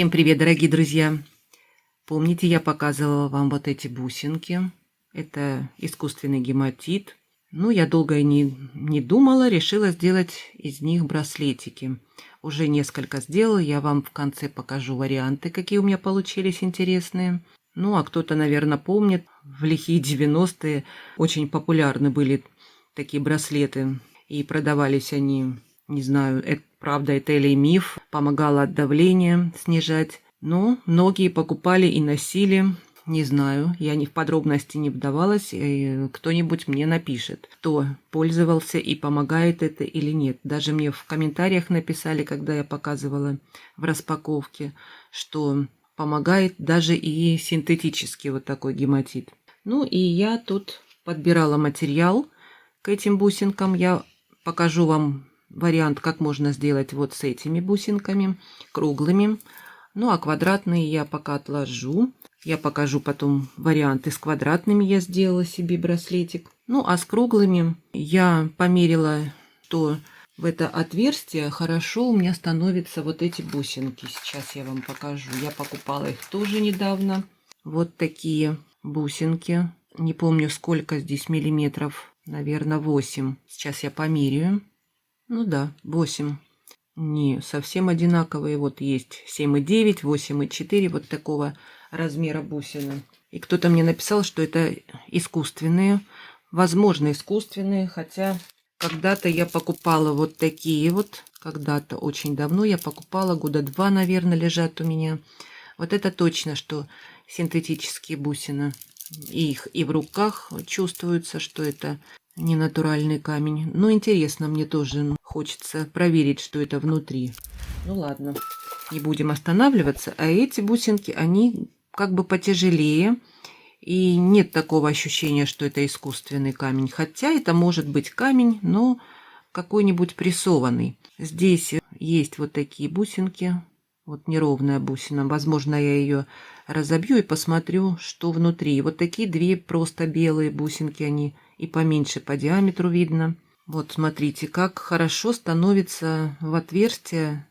Всем привет, дорогие друзья! Помните, я показывала вам вот эти бусинки? Это искусственный гематит. Ну, я долго и не думала, решила сделать из них браслетики. Уже несколько сделала, я вам в конце покажу варианты, какие у меня получились интересные. Ну, а кто-то, наверное, помнит, в лихие 90-е очень популярны были такие браслеты. И продавались они, не знаю, правда это или миф, помогало от давления снижать. Но многие покупали и носили. Не знаю, я в подробности не вдавалась, кто-нибудь мне напишет, кто пользовался и помогает это или нет. Даже мне в комментариях написали, когда я показывала в распаковке, что помогает даже и синтетический вот такой гематит. Ну и я тут подбирала материал к этим бусинкам. Я покажу вам вариант, как можно сделать вот с этими бусинками, круглыми. Ну а квадратные я пока отложу. Я покажу потом варианты с квадратными. Я сделала себе браслетик. Ну а с круглыми я померила, что в это отверстие хорошо у меня становятся вот эти бусинки. Сейчас я вам покажу. Я покупала их тоже недавно. Вот такие бусинки. Не помню, сколько здесь миллиметров. Наверное, 8. Сейчас я померяю. Ну да, 8. Не совсем одинаковые. Вот есть 7,9, 8,4 вот такого размера бусины. И кто-то мне написал, что это искусственные. Возможно, искусственные, хотя когда-то я покупала вот такие вот. Когда-то, очень давно я покупала, года 2, наверное, лежат у меня. Вот это точно, что синтетические бусины. Их и в руках чувствуется, что это не натуральный камень. Но интересно, мне тоже хочется проверить, что это внутри. Ну ладно, не будем останавливаться. А эти бусинки, они как бы потяжелее. И нет такого ощущения, что это искусственный камень. Хотя это может быть камень, но какой-нибудь прессованный. Здесь есть вот такие бусинки. Вот неровная бусина. Возможно, я ее разобью и посмотрю, что внутри. Вот такие две просто белые бусинки. Они и поменьше по диаметру видно. Вот смотрите, как хорошо становится в отверстие.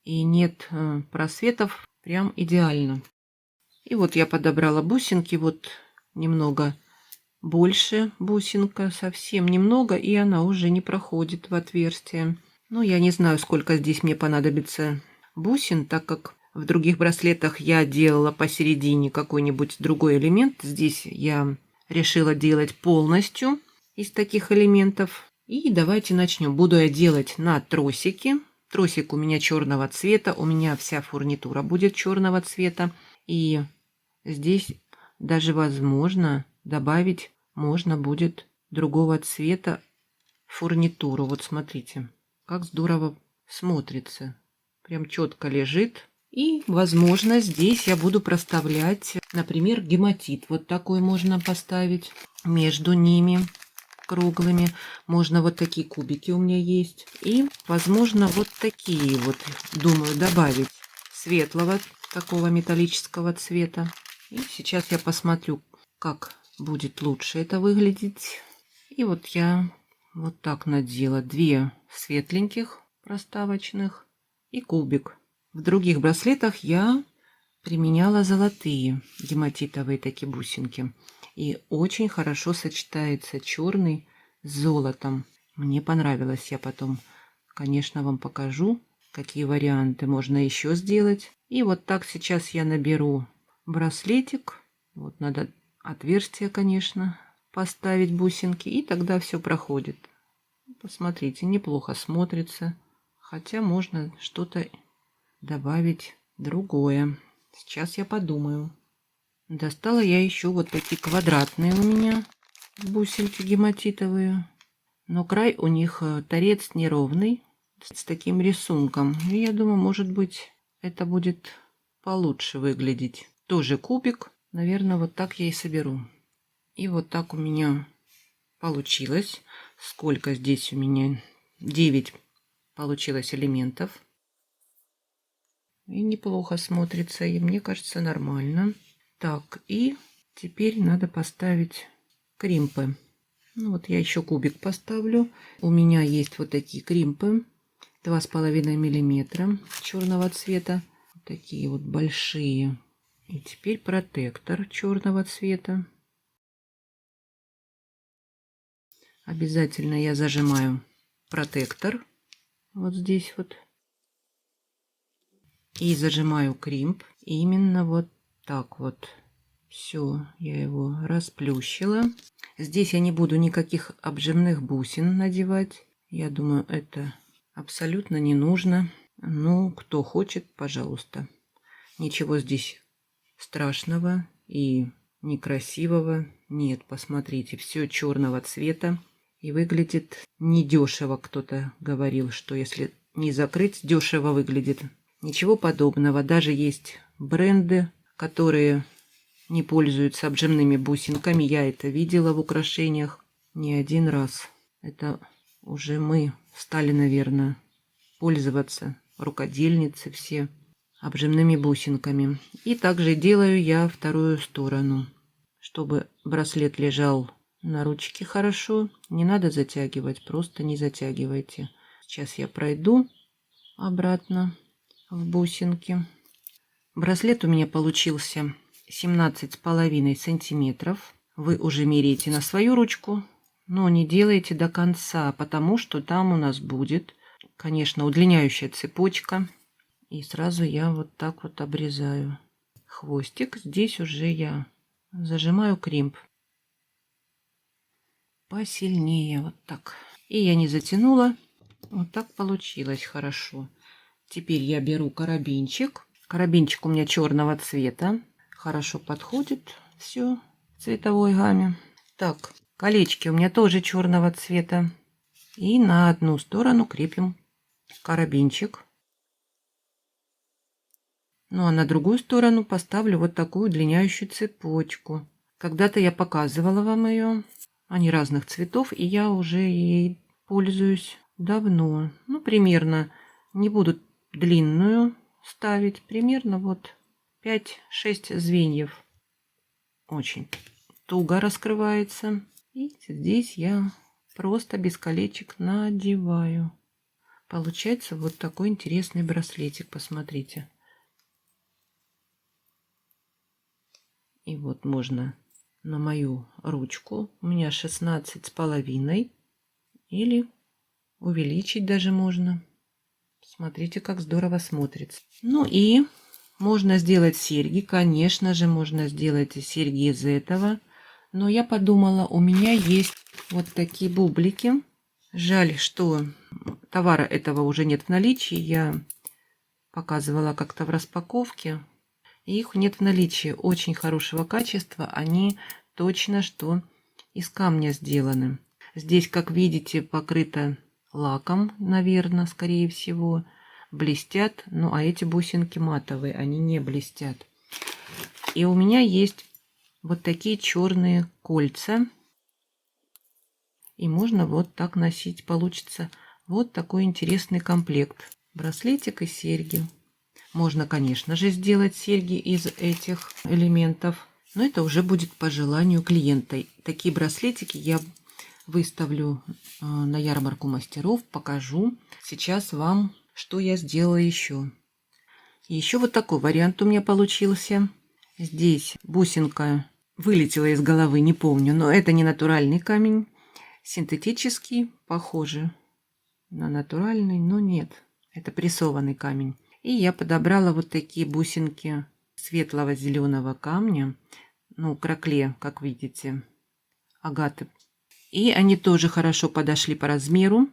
И нет просветов. Прям идеально. И вот я подобрала бусинки. Вот немного больше бусинка. Совсем немного. И она уже не проходит в отверстие. Ну, я не знаю, сколько здесь мне понадобится бусин, так как в других браслетах я делала посередине какой-нибудь другой элемент. Здесь я решила делать полностью из таких элементов. И давайте начнем. Буду я делать на тросике. Тросик у меня черного цвета. У меня вся фурнитура будет черного цвета. И здесь даже возможно добавить можно будет другого цвета фурнитуру. Вот смотрите, как здорово смотрится. Прям четко лежит. И, возможно, здесь я буду проставлять, например, гематит. Вот такой можно поставить между ними круглыми. Можно вот такие кубики у меня есть. И, возможно, вот такие вот, думаю, добавить светлого такого металлического цвета. И сейчас я посмотрю, как будет лучше это выглядеть. И вот я вот так надела 2 светленьких проставочных и кубик. В других браслетах я применяла золотые гематитовые такие бусинки. И очень хорошо сочетается черный с золотом. Мне понравилось. Я потом, конечно, вам покажу, какие варианты можно еще сделать. И вот так сейчас я наберу браслетик. Вот надо отверстие, конечно, поставить бусинки. И тогда все проходит. Посмотрите, неплохо смотрится. Хотя можно что-то добавить другое. Сейчас я подумаю. Достала я еще вот такие квадратные у меня бусинки гематитовые. Но край у них торец неровный, с таким рисунком. И я думаю, может быть, это будет получше выглядеть. Тоже кубик. Наверное, вот так я и соберу. И вот так у меня получилось. Сколько здесь у меня? 9 получилось элементов. И неплохо смотрится. И мне кажется, нормально. Так, и теперь надо поставить кримпы. Ну, вот я еще кубик поставлю. У меня есть вот такие кримпы. 2,5 миллиметра черного цвета. такие вот большие. И теперь протектор черного цвета. Обязательно я зажимаю протектор вот здесь вот. И зажимаю кримп именно вот так вот. Все, я его расплющила. Здесь я не буду никаких обжимных бусин надевать. Я думаю, это абсолютно не нужно. Ну, кто хочет, пожалуйста. Ничего здесь страшного и некрасивого нет. Посмотрите, все черного цвета. И выглядит недешево. Кто-то говорил, что если не закрыть, дешево выглядит. Ничего подобного. Даже есть бренды, которые не пользуются обжимными бусинками. Я это видела в украшениях не один раз. Это уже мы стали, наверное, пользоваться, рукодельницы все, обжимными бусинками. И также делаю я вторую сторону, чтобы браслет лежал на ручке хорошо. Не надо затягивать, просто не затягивайте. Сейчас я пройду обратно в бусинки. Браслет у меня получился 17,5 сантиметров. Вы уже меряете на свою ручку, но не делайте до конца, потому что там у нас будет, конечно, удлиняющая цепочка. И сразу я вот так вот обрезаю хвостик. Здесь уже я зажимаю кримп посильнее, вот так. И я не затянула. Вот так получилось хорошо. Теперь я беру карабинчик. Карабинчик у меня черного цвета. Хорошо подходит все в цветовой гамме. Так, колечки у меня тоже черного цвета. И на одну сторону крепим карабинчик. Ну а на другую сторону поставлю вот такую удлиняющую цепочку. Когда-то я показывала вам ее. Они разных цветов, и я уже ей пользуюсь давно. Ну, примерно, не буду длинную ставить, примерно вот 5-6 звеньев. Очень туго раскрывается. И здесь я просто без колечек надеваю. Получается вот такой интересный браслетик, посмотрите. И вот можно на мою ручку. У меня 16,5. Или увеличить даже можно. Смотрите, как здорово смотрится. Ну и можно сделать серьги. Конечно же, можно сделать серьги из этого. Но я подумала, у меня есть вот такие бублики. Жаль, что товара этого уже нет в наличии. Я показывала как-то в распаковке. Их нет в наличии. Очень хорошего качества. Они точно что из камня сделаны. Здесь, как видите, покрыто лаком, наверное, скорее всего. Блестят. Ну, а эти бусинки матовые, они не блестят. И у меня есть вот такие черные кольца. И можно вот так носить. Получится вот такой интересный комплект. Браслетик и серьги. Можно, конечно же, сделать серьги из этих элементов. Но это уже будет по желанию клиента. Такие браслетики я выставлю на ярмарку мастеров. Покажу сейчас вам, что я сделала еще. Еще вот такой вариант у меня получился. Здесь бусинка вылетела из головы, не помню. Но это не натуральный камень. Синтетический, похоже на натуральный, но нет. Это прессованный камень. И я подобрала вот такие бусинки светлого зеленого камня. Ну, кракле, как видите, агаты. И они тоже хорошо подошли по размеру.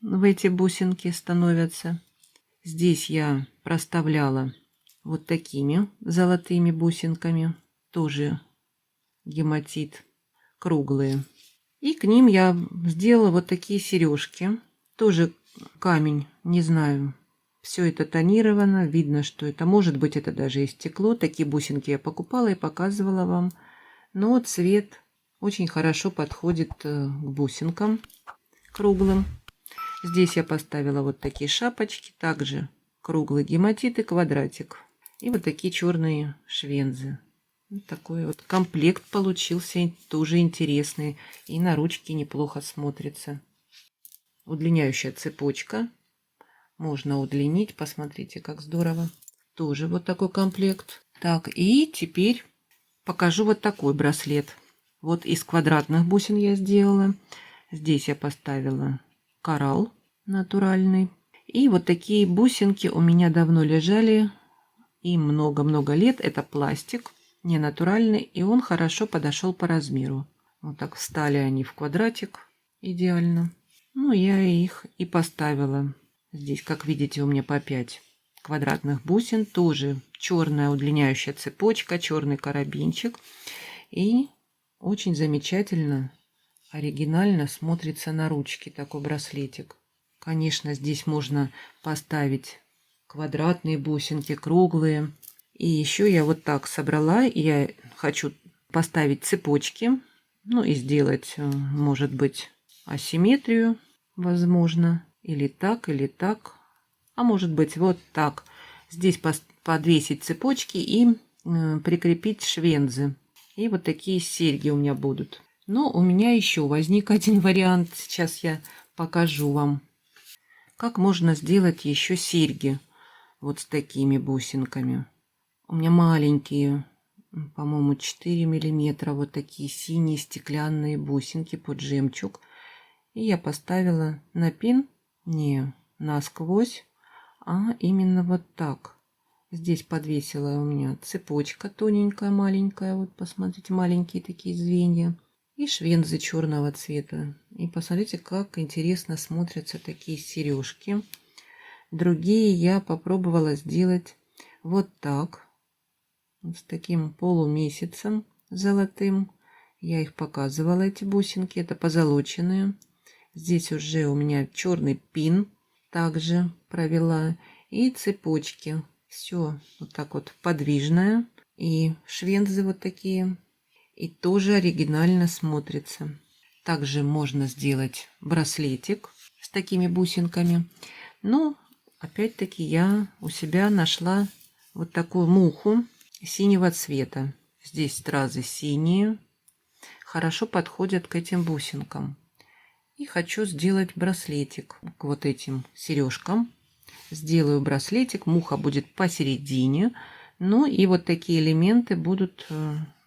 В эти бусинки становятся. Здесь я проставляла вот такими золотыми бусинками. Тоже гематит, круглые. И к ним я сделала вот такие сережки. Тоже камень, не знаю. Все это тонировано. Видно, что это может быть, это даже и стекло. Такие бусинки я покупала и показывала вам. Но цвет очень хорошо подходит к бусинкам круглым. Здесь я поставила вот такие шапочки. Также круглый гематит и квадратик. И вот такие черные швензы. Вот такой вот комплект получился, тоже интересный. И на ручке неплохо смотрится. Удлиняющая цепочка. Можно удлинить. Посмотрите, как здорово Тоже вот такой комплект. Так, и теперь покажу вот такой браслет. Вот из квадратных бусин я сделала. Здесь я поставила коралл натуральный. И вот такие бусинки у меня давно лежали. И много-много лет. Это пластик, не натуральный. И он хорошо подошел по размеру. Вот так встали они в квадратик идеально. Ну, я их и поставила. Здесь, как видите, у меня по 5 квадратных бусин. Тоже черная удлиняющая цепочка, черный карабинчик. И очень замечательно, оригинально смотрится на ручке такой браслетик. Конечно, здесь можно поставить квадратные бусинки, круглые. И еще я вот так собрала. Я хочу поставить цепочки. Ну и сделать, может быть, асимметрию, возможно. Или так, или так. А может быть, вот так. Здесь подвесить цепочки и прикрепить швензы. И вот такие серьги у меня будут. Но у меня еще возник один вариант. Сейчас я покажу вам, как можно сделать еще серьги вот с такими бусинками. У меня маленькие, по-моему, 4 миллиметра. Вот такие синие стеклянные бусинки под жемчуг. И я поставила на пин, не насквозь, а именно вот так. Здесь подвесила у меня цепочка тоненькая, маленькая. Вот посмотрите, маленькие такие звенья. И швензы черного цвета. И посмотрите, как интересно смотрятся такие сережки. Другие я попробовала сделать вот так. С таким полумесяцем золотым. Я их показывала, эти бусинки. Это позолоченные. Здесь уже у меня черный пин. Также провела. И цепочки. Все вот так вот подвижное. И швензы вот такие. И тоже оригинально смотрится. Также можно сделать браслетик с такими бусинками. Но опять-таки я у себя нашла вот такую муху синего цвета. Здесь стразы синие. Хорошо подходят к этим бусинкам. И хочу сделать браслетик к вот этим сережкам. Сделаю браслетик, муха будет посередине, ну и вот такие элементы будут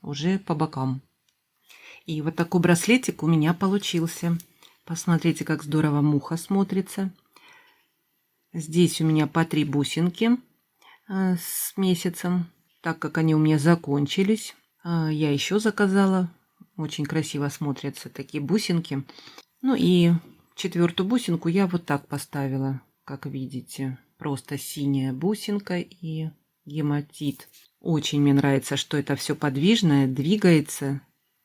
уже по бокам. И вот такой браслетик у меня получился. Посмотрите, как здорово муха смотрится. Здесь у меня по 3 бусинки с месяцем, так как они у меня закончились. Я еще заказала. Очень красиво смотрятся такие бусинки. Ну и 4-ю бусинку я вот так поставила. Как видите, просто синяя бусинка и гематит. Очень мне нравится, что это все подвижное, двигается.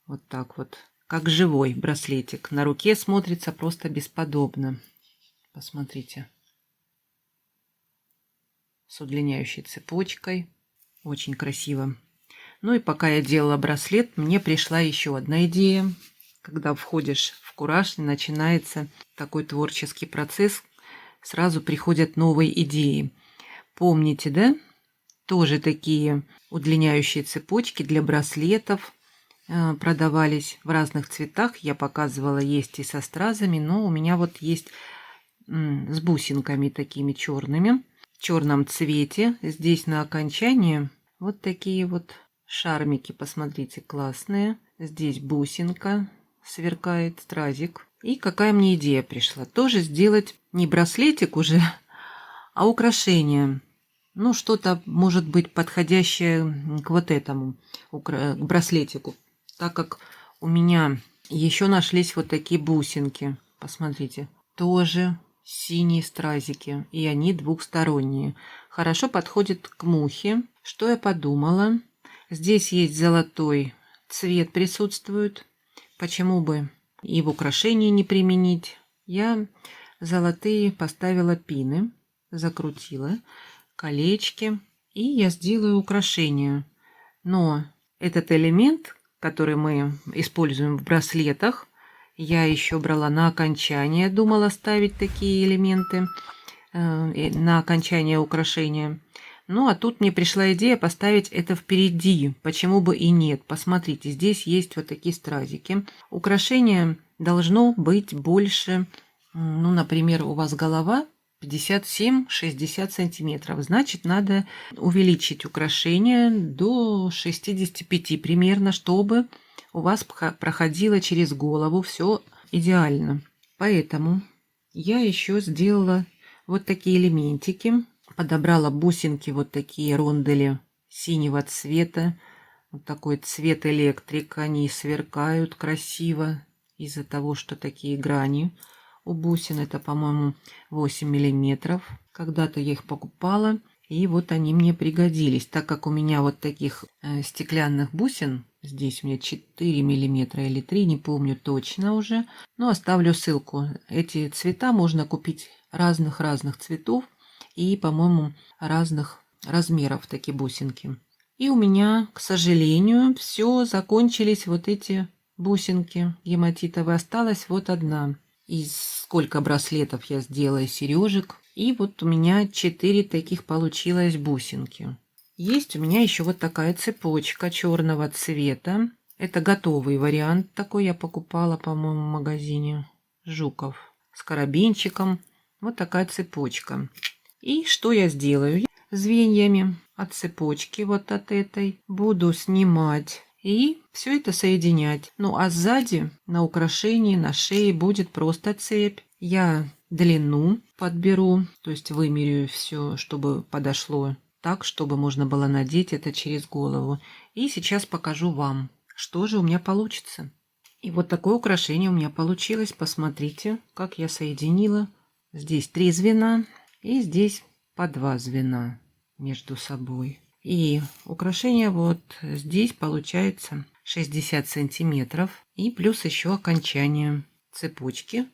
Вот так вот, как живой браслетик. На руке смотрится просто бесподобно. Посмотрите. С удлиняющей цепочкой. Очень красиво. Ну и пока я делала браслет, мне пришла еще одна идея. Когда входишь в кураж, начинается такой творческий процесс, сразу приходят новые идеи. Помните, да? Тоже такие удлиняющие цепочки для браслетов продавались в разных цветах. Я показывала, есть и со стразами, но у меня вот есть с бусинками такими черными, в черном цвете. Здесь на окончании вот такие вот шармики, посмотрите, классные. Здесь бусинка сверкает, стразик. И какая мне идея пришла? Тоже сделать не браслетик уже, а украшение. Ну, что-то может быть подходящее к вот этому, к браслетику. Так как у меня еще нашлись вот такие бусинки. Посмотрите. Тоже синие стразики. И они двухсторонние. Хорошо подходят к мухе. Что я подумала? Здесь есть золотой цвет присутствует. Почему бы и в украшении не применить? Я золотые поставила пины, закрутила колечки, и я сделаю украшение. Но этот элемент, который мы используем в браслетах, я еще брала на окончание, думала ставить такие элементы на окончание украшения. Ну, а тут мне пришла идея поставить это впереди. Почему бы и нет? Посмотрите, здесь есть вот такие стразики. Украшение должно быть больше, ну, например, у вас голова 57-60 сантиметров. Значит, надо увеличить украшение до 65 примерно, чтобы у вас проходило через голову все идеально. Поэтому я еще сделала вот такие элементики. Подобрала бусинки, вот такие рондели синего цвета. Вот такой цвет электрик. Они сверкают красиво из-за того, что такие грани у бусин. Это, по-моему, 8 миллиметров. Когда-то я их покупала. И вот они мне пригодились. Так как у меня вот таких стеклянных бусин, здесь у меня 4 миллиметра или 3, не помню точно уже. Но оставлю ссылку. Эти цвета можно купить разных цветов. И, по-моему, разных размеров такие бусинки. И у меня, к сожалению, все закончились вот эти бусинки гематитовые. Осталась вот одна. Из сколько браслетов я сделала, сережек. И вот у меня 4 таких получилось бусинки. Есть у меня еще вот такая цепочка черного цвета. Это готовый вариант. Такой я покупала, по-моему, в магазине Жуков. С карабинчиком. Вот такая цепочка. И что я сделаю? Звеньями от цепочки вот от этой буду снимать и все это соединять. Ну а сзади на украшении, на шее будет просто цепь. Я длину подберу, то есть вымерю все, чтобы подошло так, чтобы можно было надеть это через голову. И сейчас покажу вам, что же у меня получится. И вот такое украшение у меня получилось. Посмотрите, как я соединила. Здесь 3 звена. И здесь по 2 звена между собой. И украшение вот здесь получается 60 сантиметров. И плюс еще окончание цепочки,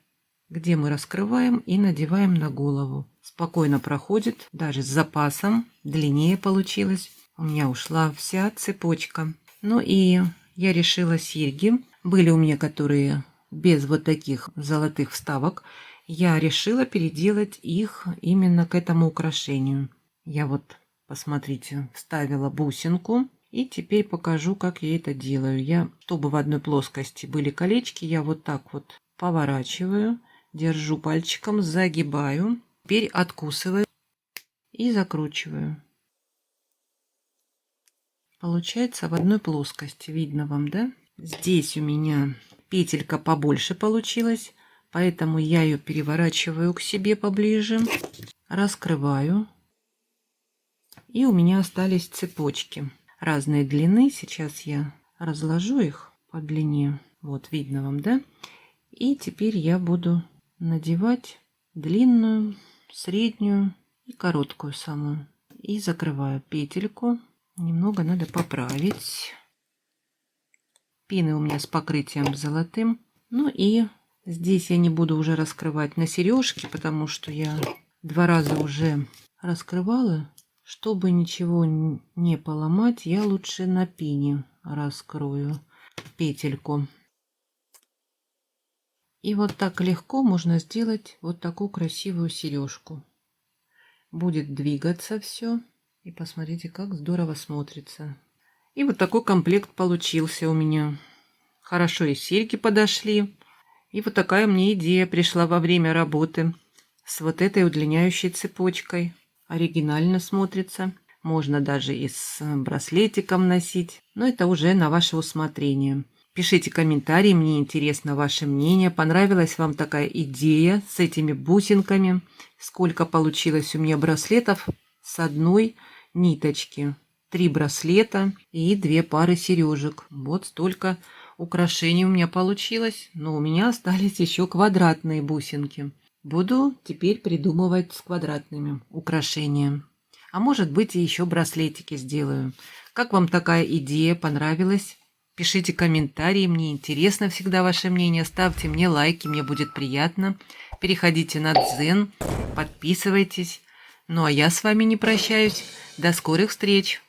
где мы раскрываем и надеваем на голову. Спокойно проходит, даже с запасом. Длиннее получилось. У меня ушла вся цепочка. Ну и я решила серьги. Были у меня которые без вот таких золотых вставок. Я решила переделать их именно к этому украшению. Я вот, посмотрите, вставила бусинку. И теперь покажу, как я это делаю. Чтобы в одной плоскости были колечки, я вот так вот поворачиваю, держу пальчиком, загибаю. Теперь откусываю и закручиваю. Получается в одной плоскости. Видно вам, да? Здесь у меня петелька побольше получилась. Поэтому я ее переворачиваю к себе поближе, раскрываю. И у меня остались цепочки разной длины. Сейчас я разложу их по длине. Вот, видно вам, да? И теперь я буду надевать длинную, среднюю и короткую самую. И закрываю петельку. Немного надо поправить. Пины у меня с покрытием золотым. Ну и здесь я не буду уже раскрывать на сережки, потому что я 2 раза уже раскрывала. Чтобы ничего не поломать, я лучше на пине раскрою петельку. И вот так легко можно сделать вот такую красивую сережку. Будет двигаться все. И посмотрите, как здорово смотрится. И вот такой комплект получился у меня. Хорошо и серьги подошли. И вот такая мне идея пришла во время работы с вот этой удлиняющей цепочкой. Оригинально смотрится. Можно даже и с браслетиком носить. Но это уже на ваше усмотрение. Пишите комментарии, мне интересно ваше мнение. Понравилась вам такая идея с этими бусинками? Сколько получилось у меня браслетов с одной ниточки? 3 браслета и 2 пары сережек. Вот столько украшений у меня получилось. Но у меня остались еще квадратные бусинки. Буду теперь придумывать с квадратными украшения. А может быть, и еще браслетики сделаю. Как вам такая идея? Понравилась? Пишите комментарии, мне интересно всегда ваше мнение. Ставьте мне лайки, мне будет приятно. Переходите на Дзен, подписывайтесь. Ну а я с вами не прощаюсь. До скорых встреч!